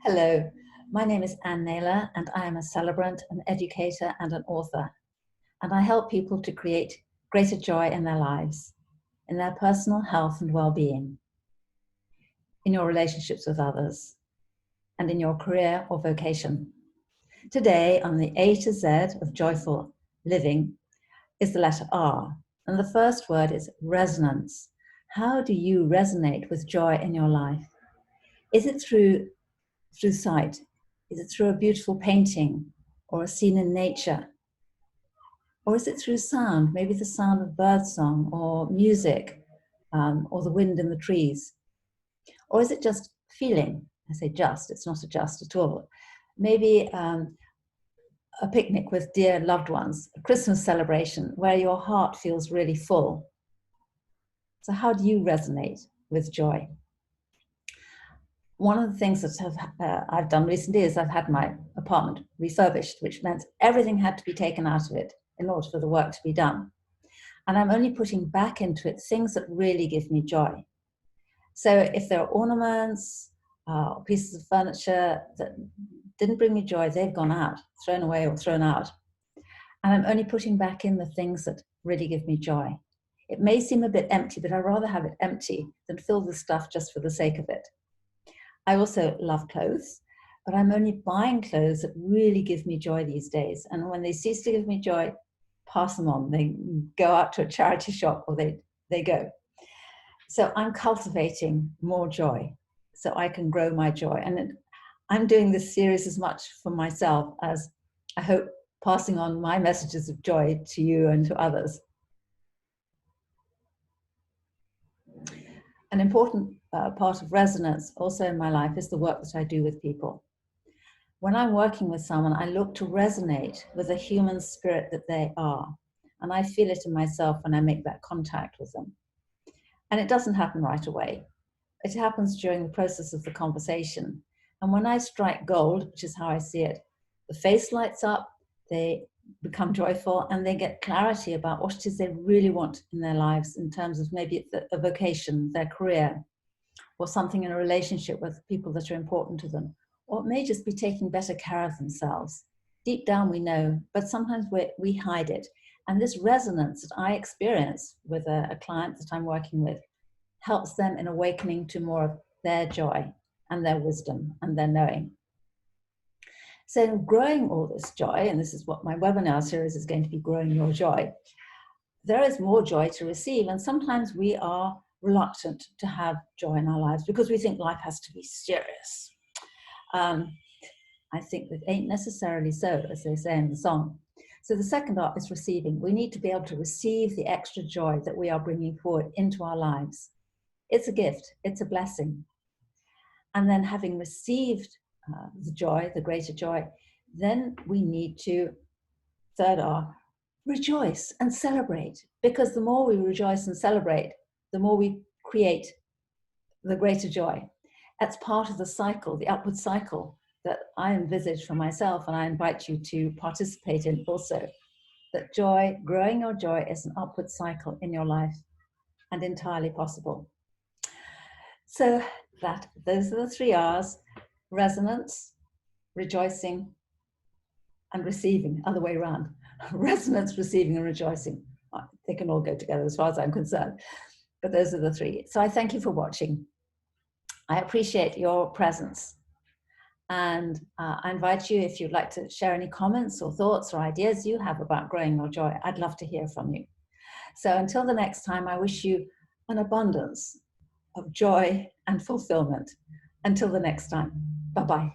Hello, my name is Anne Naylor and I am a celebrant, an educator and an author. And I help people to create greater joy in their lives, in their personal health and well-being, in your relationships with others, and in your career or vocation. Today on the A to Z of joyful living is the letter R. And the first word is resonance. How do you resonate with joy in your life? Is it through sight? Is it through a beautiful painting or a scene in nature? Or is it through sound, maybe the sound of birdsong or music, or the wind in the trees? Or is it just feeling? I say just, it's not a just at all. Maybe a picnic with dear loved ones, a Christmas celebration where your heart feels really full. So how do you resonate with joy? One of the things that I've done recently is I've had my apartment refurbished, which meant everything had to be taken out of it in order for the work to be done. And I'm only putting back into it things that really give me joy. So if there are ornaments, pieces of furniture that didn't bring me joy, they've gone out, thrown away or thrown out. And I'm only putting back in the things that really give me joy. It may seem a bit empty, but I'd rather have it empty than fill the stuff just for the sake of it. I also love clothes, but I'm only buying clothes that really give me joy these days. And when they cease to give me joy, pass them on. They go out to a charity shop or they go. So I'm cultivating more joy so I can grow my joy. And I'm doing this series as much for myself as I hope passing on my messages of joy to you and to others. An important part of resonance also in my life is the work that I do with people. When I'm working with someone, I look to resonate with the human spirit that they are. And I feel it in myself when I make that contact with them. And it doesn't happen right away. It happens during the process of the conversation. And when I strike gold, which is how I see it, the face lights up, they become joyful, and they get clarity about what it is they really want in their lives in terms of maybe it's a vocation, their career, or something in a relationship with people that are important to them. Or it may just be taking better care of themselves. Deep down we know, but sometimes we hide it. And this resonance that I experience with a client that I'm working with helps them in awakening to more of their joy and their wisdom and their knowing. So in growing all this joy, and this is what my webinar series is going to be, Growing Your Joy, there is more joy to receive. And sometimes we are reluctant to have joy in our lives because we think life has to be serious. I think that ain't necessarily so, as they say in the song. So the second art is receiving. We need to be able to receive the extra joy that we are bringing forward into our lives. It's a gift, it's a blessing. And then having received the joy, the greater joy, then we need to, third R, rejoice and celebrate. Because the more we rejoice and celebrate, the more we create the greater joy. That's part of the cycle, the upward cycle that I envisage for myself, and I invite you to participate in also. That joy, growing your joy, is an upward cycle in your life and entirely possible. So those are the three R's: resonance, rejoicing, and receiving. Other way around. Resonance, receiving, and rejoicing. They can all go together as far as I'm concerned. But those are the three. So I thank you for watching. I appreciate your presence. And I invite you, if you'd like to share any comments or thoughts or ideas you have about growing your joy, I'd love to hear from you. So until the next time, I wish you an abundance of joy and fulfillment. Until the next time, bye-bye.